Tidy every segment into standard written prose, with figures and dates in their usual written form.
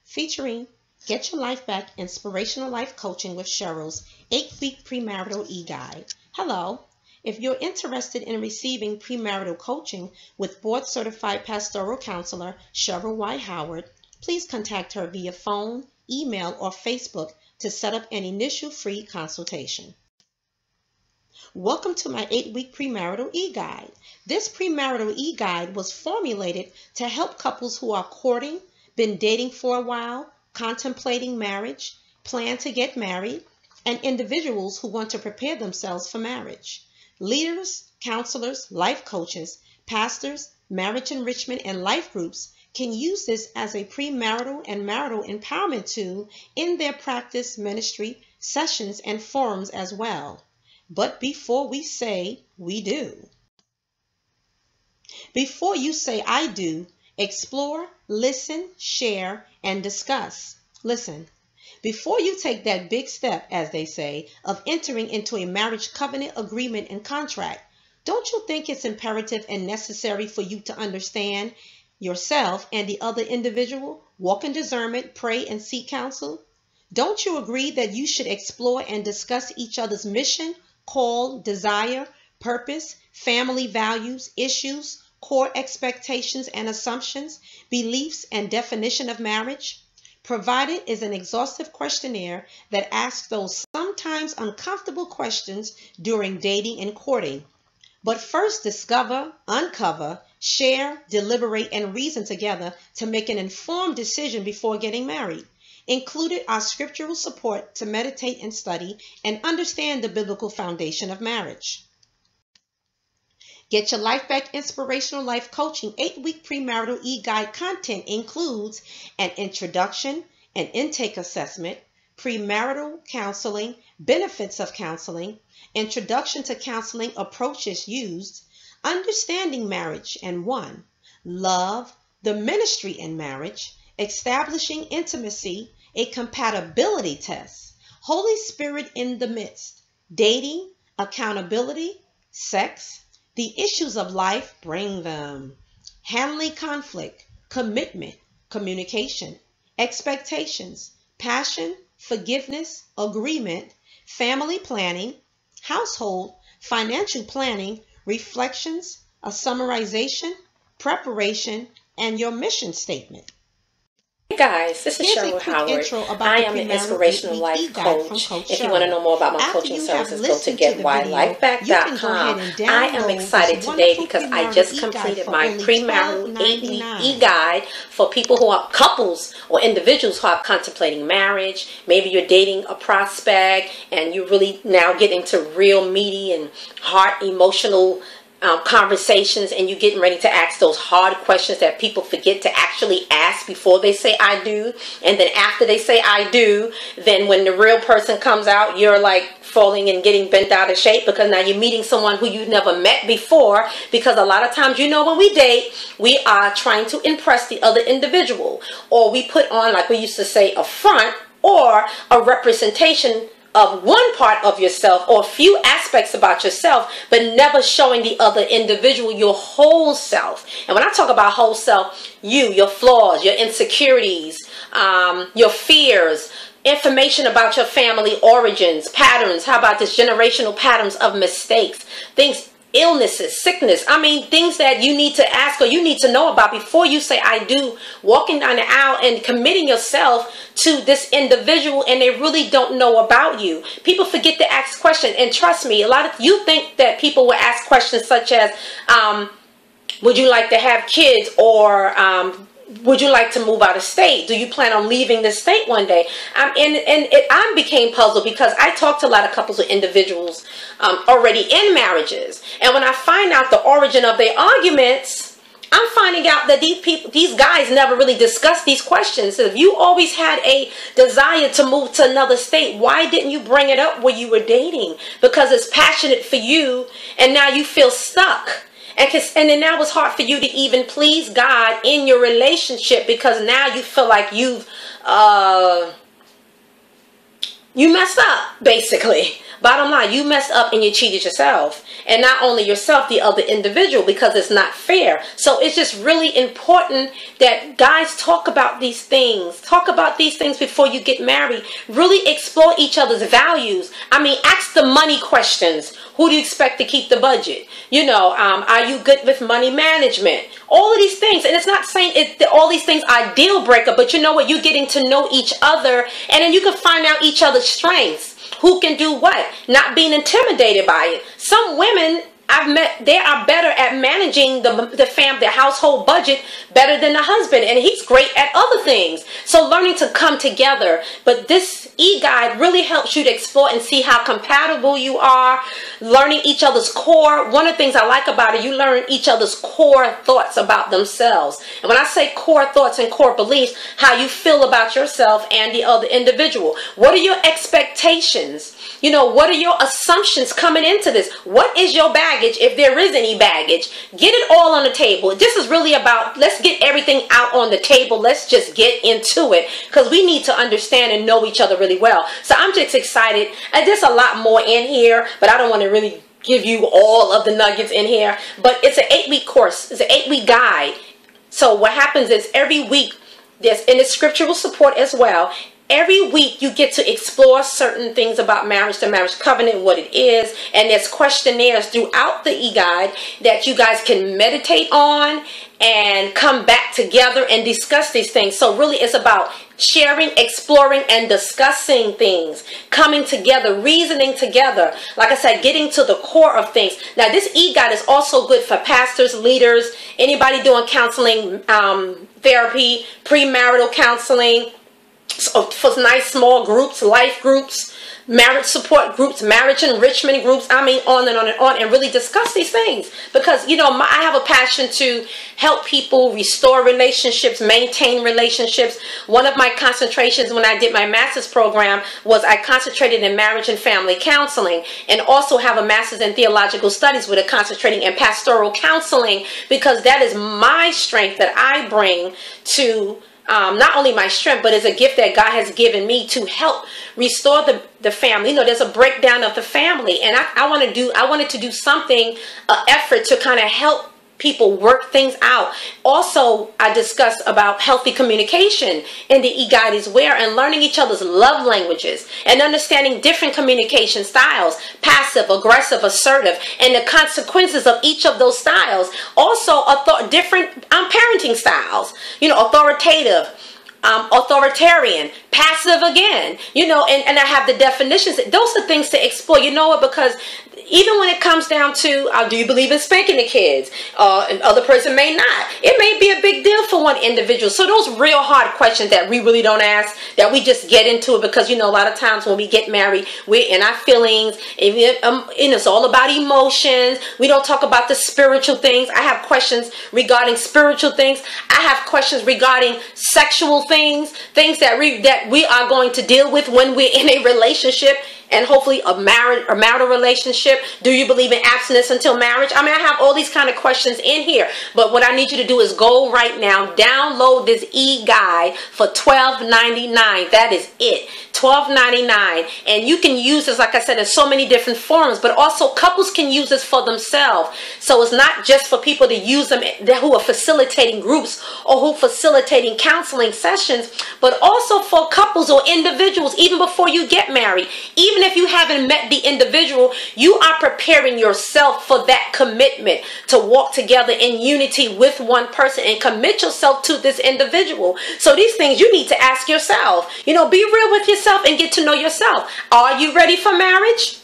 featuring Get Your Life Back Inspirational Life Coaching with Cheryl's 8-week premarital e-guide. Hello. If you're interested in receiving premarital coaching with board-certified pastoral counselor Cheryl Y. Howard, please contact her via phone, email, or Facebook to set up an initial free consultation. Welcome to my 8-week premarital e-guide. This premarital e-guide was formulated to help couples who are courting, been dating for a while, contemplating marriage, plan to get married, and individuals who want to prepare themselves for marriage. Leaders, counselors, life coaches, pastors, marriage enrichment, and life groups can use this as a premarital and marital empowerment tool in their practice, ministry, sessions, and forums as well. But before we say we do, before you say I do, explore, listen, share, and discuss. Listen, before you take that big step, as they say, of entering into a marriage covenant, agreement, and contract, don't you think it's imperative and necessary for you to understand yourself and the other individual, walk in discernment, pray, and seek counsel? Don't you agree that you should explore and discuss each other's mission, call, desire, purpose, family values, issues, core expectations and assumptions, beliefs, and definition of marriage? Provided is an exhaustive questionnaire that asks those sometimes uncomfortable questions during dating and courting. But first discover, uncover, share, deliberate, and reason together to make an informed decision before getting married. Included are scriptural support to meditate and study and understand the biblical foundation of marriage. Get Your Life Back Inspirational Life Coaching 8-week premarital e-guide content includes an introduction, an intake assessment, premarital counseling, benefits of counseling, introduction to counseling approaches used, understanding marriage and one, love, the ministry in marriage, establishing intimacy, a compatibility test, Holy Spirit in the midst, dating, accountability, sex, the issues of life, bring them, handling conflict, commitment, communication, expectations, passion, forgiveness, agreement, family planning, household, financial planning, reflections, a summarization, preparation, and your mission statement. Hey guys, this is Cheryl Howard. I am an inspirational life coach. If you want to know more about my coaching services, go to GYLB.com. I am excited today because I just completed my premarital 8-week e-guide for people who are couples or individuals who are contemplating marriage. Maybe you're dating a prospect and you really now get into real meaty and heart emotional conversations, and you're getting ready to ask those hard questions that people forget to actually ask before they say I do, and then after they say I do, then when the real person comes out, you're like falling and getting bent out of shape because now you're meeting someone who you've never met before. Because a lot of times, you know, when we date, we are trying to impress the other individual, or we put on, like we used to say, a front or a representation of one part of yourself or a few aspects about yourself, but never showing the other individual your whole self. And when I talk about whole self, your flaws, your insecurities, your fears, information about your family origins, patterns. How about this generational patterns of mistakes, things, illnesses, sickness. I mean, things that you need to ask or you need to know about before you say I do, walking down the aisle and committing yourself to this individual, and they really don't know about you. People forget to ask questions, and trust me, a lot of you think that people will ask questions such as would you like to have kids, or would you like to move out of state? Do you plan on leaving the state one day? I became puzzled because I talked to a lot of couples or individuals already in marriages. And when I find out the origin of their arguments, I'm finding out that these guys never really discussed these questions. So if you always had a desire to move to another state, why didn't you bring it up when you were dating? Because it's passionate for you, and now you feel stuck. And then now it's hard for you to even please God in your relationship because now you feel like you've you messed up, basically. Bottom line, you messed up and you cheated yourself. And not only yourself, the other individual, because it's not fair. So it's just really important that guys talk about these things. Talk about these things before you get married. Really explore each other's values. I mean, ask the money questions. Who do you expect to keep the budget? You know, are you good with money management? All of these things. And it's not saying all these things are deal breaker, but you know what? You're getting to know each other, and then you can find out each other's strengths. Who can do what? Not being intimidated by it. Some women I've met, they are better at managing the household budget better than the husband, and he's great at other things. So learning to come together. But this e-guide really helps you to explore and see how compatible you are, learning each other's core. One of the things I like about it, you learn each other's core thoughts about themselves. And when I say core thoughts and core beliefs, how you feel about yourself and the other individual. What are your expectations? You know, what are your assumptions coming into this? What is your baggage, if there is any baggage? Get it all on the table. This is really about, let's get everything out on the table. Let's just get into it, because we need to understand and know each other really well. So I'm just excited. And there's a lot more in here, but I don't want to really give you all of the nuggets in here. But it's an 8-week course. It's an 8-week guide. So what happens is every week, there's in the scriptural support as well. Every week you get to explore certain things about marriage, the marriage covenant, what it is, and there's questionnaires throughout the e-guide that you guys can meditate on and come back together and discuss these things. So really it's about sharing, exploring, and discussing things, coming together, reasoning together. Like I said, getting to the core of things. Now this e-guide is also good for pastors, leaders, anybody doing counseling, therapy, premarital counseling, for nice small groups, life groups, marriage support groups, marriage enrichment groups. I mean, on and on and on, and really discuss these things. Because, you know, I have a passion to help people restore relationships, maintain relationships. One of my concentrations when I did my master's program was I concentrated in marriage and family counseling, and also have a master's in theological studies with a concentrating in pastoral counseling, because that is my strength that I bring to not only my strength, but it's a gift that God has given me to help restore the family. You know, there's a breakdown of the family, and I wanted to do something, an effort to kind of help people work things out. Also, I discussed about healthy communication in the e-guide as well, and learning each other's love languages and understanding different communication styles, passive, aggressive, assertive, and the consequences of each of those styles. Also, different parenting styles, you know, authoritative, authoritarian, passive again, you know, and I have the definitions. Those are things to explore, you know what, because even when it comes down to, do you believe in spanking the kids? And other person may not. It may be a big deal for one individual. So those real hard questions that we really don't ask, that we just get into it, because, you know, a lot of times when we get married, we're in our feelings, and it's all about emotions. We don't talk about the spiritual things. I have questions regarding spiritual things. I have questions regarding sexual things that we are going to deal with when we're in a relationship, and hopefully a marital relationship. Do you believe in abstinence until marriage? I mean, I have all these kind of questions in here. But what I need you to do is go right now, download this e-guide for $12.99. That is it. $12.99. And you can use this, like I said, in so many different forms, but also couples can use this for themselves. So it's not just for people to use them who are facilitating groups or who are facilitating counseling sessions, but also for couples or individuals, even before you get married. Even if you haven't met the individual, you are preparing yourself for that commitment to walk together in unity with one person and commit yourself to this individual. So these things you need to ask yourself. You know, be real with yourself and get to know yourself. Are you ready for marriage?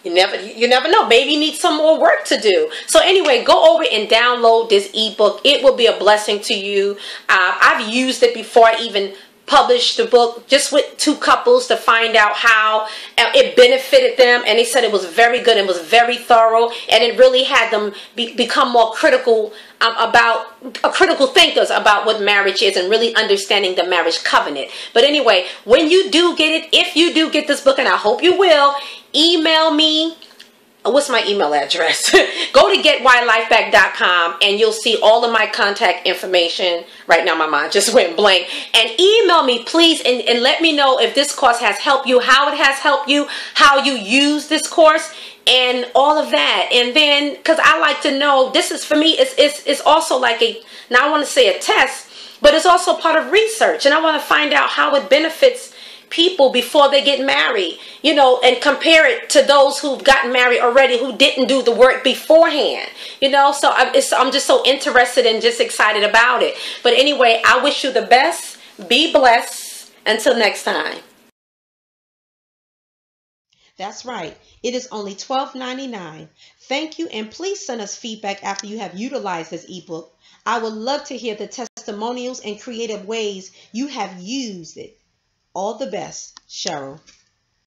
You never know. Maybe you need some more work to do. So anyway, go over and download this ebook. It will be a blessing to you. I've used it before I even published the book, just with 2 couples, to find out how it benefited them, and they said it was very good and was very thorough, and it really had them become more critical critical thinkers about what marriage is, and really understanding the marriage covenant. But anyway, when you do get it, if you do get this book, and I hope you will, email me what's my email address? Go to getwhylifeback.com and you'll see all of my contact information. Right now my mind just went blank. And email me, please, and let me know if this course has helped you, how it has helped you, how you use this course, and all of that. And then, because I like to know, this is, for me, it's also like a, now I want to say a test, but it's also part of research. And I want to find out how it benefits people before they get married, you know, and compare it to those who've gotten married already who didn't do the work beforehand, you know. So I'm just so interested and just excited about it. But anyway, I wish you the best. Be blessed. Until next time. That's right. It is only $12.99. Thank you, and please send us feedback after you have utilized this ebook. I would love to hear the testimonials and creative ways you have used it. All the best, Cheryl.